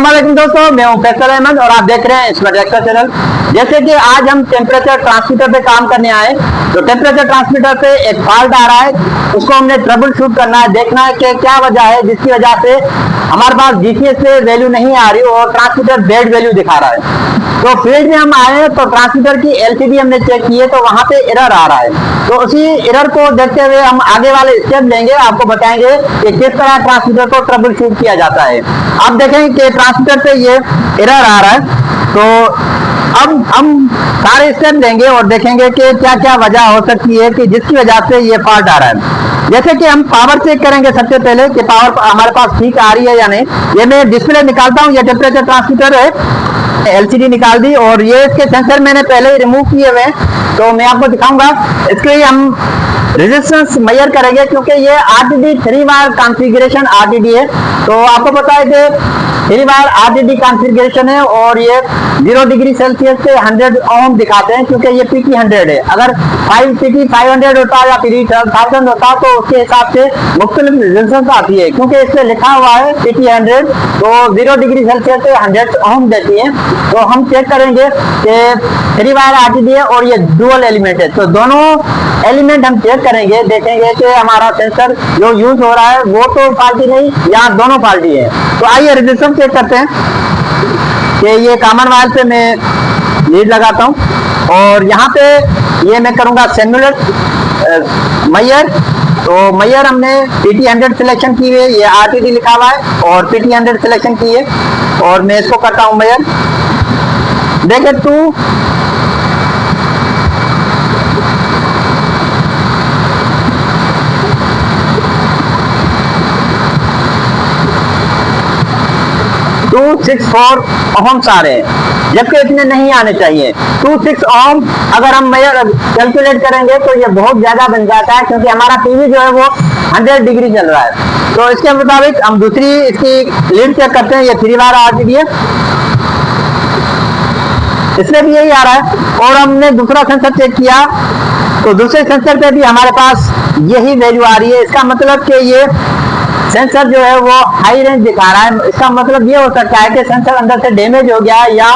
अस्सलामुअलैकुम दोस्तों, मैं हूं फैसल अहमद और आप देख रहे हैं स्मार्ट एक्टर चैनल। जैसे कि आज हम टेम्परेचर ट्रांसमीटर पे काम करने आए, तो टेम्परेचर ट्रांसमीटर पे एक फॉल्ट आ रहा है, उसको हमने ट्रबल शूट करना है, देखना है कि क्या वजह है जिसकी वजह से हमारे पास जीपीएस से वैल्यू नहीं आ रही और ट्रांसमीटर डेड वैल्यू दिखा रहा है। तो फील्ड में हम आए हैं तो ट्रांसमीटर की एलसीडी हमने चेक की है, तो वहां पे एरर आ रहा है। तो उसी एरर को देखते हुए हम आगे वाले स्टेप लेंगे, आपको बताएंगे कि किस तरह ट्रांसमीटर को ट्रबल शूट किया जाता है। आप देखेंगे कि ट्रांसमीटर पे ये एरर आ रहा है, तो अब हम सारे स्टेप लेंगे और देखेंगे कि क्या क्या वजह हो सकती है कि जिसकी वजह से ये फॉल्ट आ रहा है। जैसे कि हम पावर चेक करेंगे सबसे पहले कि पावर हमारे पास ठीक आ रही है या नहीं। ये मैं डिस्प्ले निकालता हूँ, ये टेम्परेचर ट्रांसमीटर है, एलसीडी निकाल दी और ये इसके सेंसर मैंने पहले ही रिमूव किए हुए हैं, तो मैं आपको दिखाऊंगा। इसके लिए हम रेजिस्टेंस मेजर करेंगे क्योंकि ये आरटीडी 3 वायर कॉन्फ़िगरेशन आरटीडी है। तो आपको पता है कि 3 वायर आरटीडी कॉन्फ़िगरेशन है और ये 0 डिग्री सेल्सियस से 100 ओम दिखाते हैं क्योंकि ये पीटी 100 है। अगर पीटी 500 होता या पीटी 1000 होता तो उसके हिसाब से मुख्तलिफ रेजिस्टेंस आती है, क्योंकि इससे लिखा हुआ है पीटी 100, तो 0 डिग्री सेल्सियस से 100 ओम देती है। तो हम चेक करेंगे कि 3 वायर आरटीडी है और ये डुअल एलिमेंट है, तो दोनों एलिमेंट हम चेक करेंगे, देखेंगे कि हमारा सेंसर जो यूज हो रहा है वो तो फाल्टी नहीं या दोनों फाल्टी है। तो आइए रेजिस्टेंस चेक करते हैं कि ये कॉमन वायर पे मैं लीड लगाता हूँ और यहाँ पे ये मैं करूँगा सेमुलर मेजर। तो मेजर हमने पीटी 100 सिलेक्शन की है, ये आरटीडी लिखा हुआ है और पीटी 100 सिलेक्शन की है और मैं इसको करता हूँ मेजर। देखे 264 ओम आ रहे हैं, जबकि इतने नहीं आने चाहिए। 26 ओम अगर हम कैलकुलेट करेंगे तो ये बहुत ज्यादा बन जाता है, क्योंकि हमारा टीवी जो है वो 100 डिग्री चल रहा है। तो इसके मुताबिक हम दूसरी इसकी लीड चेक करते हैं, ये 3 वायर आरटीडी है, इसमें भी यही आ रहा है। और हमने दूसरा सेंसर चेक किया तो दूसरे सेंसर पे भी हमारे पास यही वैल्यू आ रही है। इसका मतलब कि ये सेंसर जो है वो हाई रेंज दिखा रहा है। इसका मतलब ये हो सकता है कि सेंसर अंदर से डैमेज हो गया है या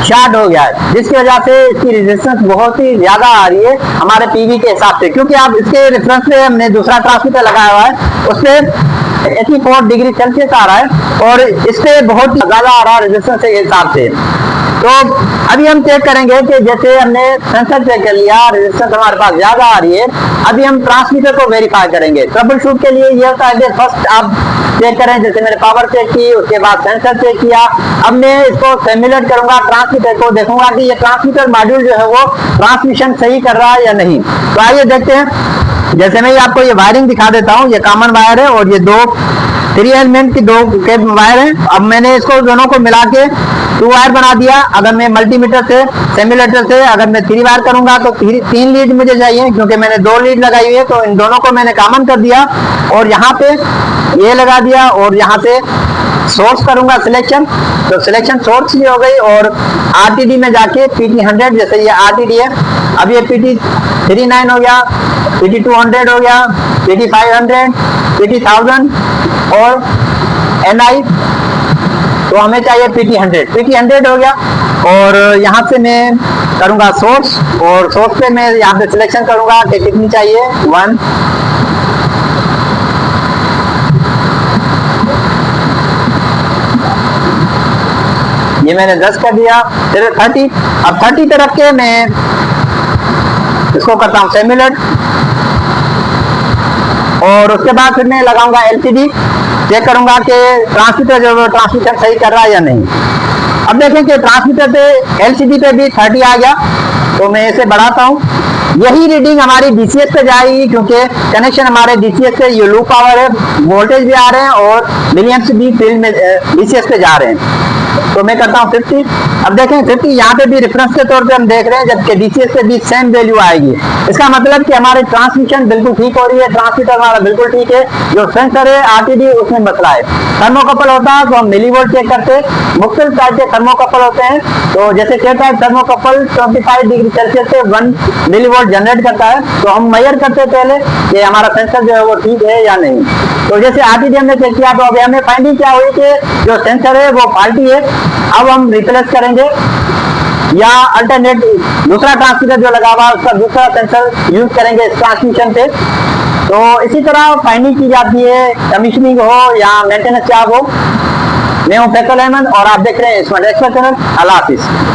शॉर्ट हो गया है, जिसकी वजह से इसकी रेजिस्टेंस बहुत ही ज्यादा आ रही है हमारे पीवी के हिसाब से। क्योंकि आप इसके रेफरेंस में हमने दूसरा ट्रांसमीटर लगाया हुआ है, उससे 84 डिग्री सेल्सियस आ रहा है और इससे बहुत ही ज्यादा आ रहा है रेजिस्टेंस के हिसाब से। तो अभी हम चेक करेंगे कि जैसे हमने सेंसर चेक कर लिया, रेजिस्टेंस हमारे पास ज्यादा आ रही है, अभी हम ट्रांसमीटर को वेरीफाई करेंगे। ट्रबल शूट के लिए ये होता है कि फर्स्ट आप चेक करें, जैसे मैंने पावर चेक की, उसके बाद सेंसर चेक किया। अब मैं इसको सिमुलेट करूंगा ट्रांसमीटर को, देखूंगा कि ये ट्रांसमीटर मॉड्यूल जो है वो ट्रांसमिशन सही कर रहा है या नहीं। तो आइए देखते हैं। जैसे मैं आपको ये वायरिंग दिखा देता हूँ, ये कॉमन वायर है और ये 3 एलिमेंट की 2 वायर है। अब मैंने इसको दोनों को मिला के 2 वायर बना दिया। अगर मैं मल्टीमीटर से सिमुलेटर से अगर मैं 3 वायर करूंगा तो 3 लीड मुझे चाहिए, क्योंकि मैंने 2 लीड लगाई हुई है। तो इन दोनों को मैंने कॉमन कर दिया और यहाँ पे ये लगा दिया और यहाँ से सोर्स करूंगा सिलेक्शन, तो सिलेक्शन सोर्स भी हो गई। और आरटीडी में जाके पीटी 100, जैसे ये आरटीडी है, अब ये पीटी 39 हो गया, पीटी 200 हो गया, पीटी 500, पीटी 1000 और एनआई, तो हमें चाहिए पीटी 100 हो गया। और यहाँ से मैं करूंगा सोर्स और सोर्स पे मैं यहाँ पे सिलेक्शन करूंगा कि कितनी चाहिए, 1। ये मैंने 10 कर दिया, फिर 30। अब 30 पे रख के मैं इसको करता हूँ सिमुलेट और उसके बाद फिर मैं लगाऊंगा एलसीडी, चेक करूंगा कि ट्रांसमीटर जो ट्रांसमिशन सही कर रहा है या नहीं। अब देखें कि ट्रांसमीटर पे एलसीडी पे भी 30 आ गया, तो मैं इसे बढ़ाता हूँ। यही रीडिंग हमारी डीसीएस पे जाएगी, क्योंकि कनेक्शन हमारे डीसीएस से ये लो पावर है, वोल्टेज भी आ रहे हैं और मिलियम्स भी फील्ड में डीसीएस पे जा रहे हैं। तो मैं करता हूँ 50। अब देखें 50 यहाँ पे भी रेफरेंस के तौर पे हम देख रहे हैं, जबकि डीसीएस से भी सेम वैल्यू आएगी। इसका मतलब कि हमारी ट्रांसमिशन बिल्कुल ठीक हो रही है, ट्रांसमीटर हमारा बिल्कुल ठीक है। जो सेंसर है आरटीडी उसमें मसला है। थर्मोकपल होता है तो हम मिलीवोल्ट चेक करते हैं। मुख्तलिफ टाइप के थर्मोकपल होते हैं, तो जैसे कहता है थर्मोकपल 25 डिग्री सेल्सियस से 1 मिलीवोल्ट जनरेट करता है, तो हम मेजर करते हैं पहले कि हमारा सेंसर जो है वो ठीक है या नहीं। तो जैसे आरटीडी हमने चेक किया, तो अभी हमें फाइंडिंग क्या हुई कि जो सेंसर है वो फॉल्टी है। अब हम रिप्लेस करेंगे या अल्टरनेट दूसरा ट्रांसमीटर जो लगा हुआ उसका दूसरा सेंसर यूज करेंगे इस ट्रांसमिशन पे। तो इसी तरह फाइंडिंग की जाती है, कमीशनिंग हो या मेंटेनेंस जॉब हो। मैं हूं फैसल अहमद और आप देख रहे हैं स्मार्ट एक्सपर्ट चैनल। अल्लाह हाफिज।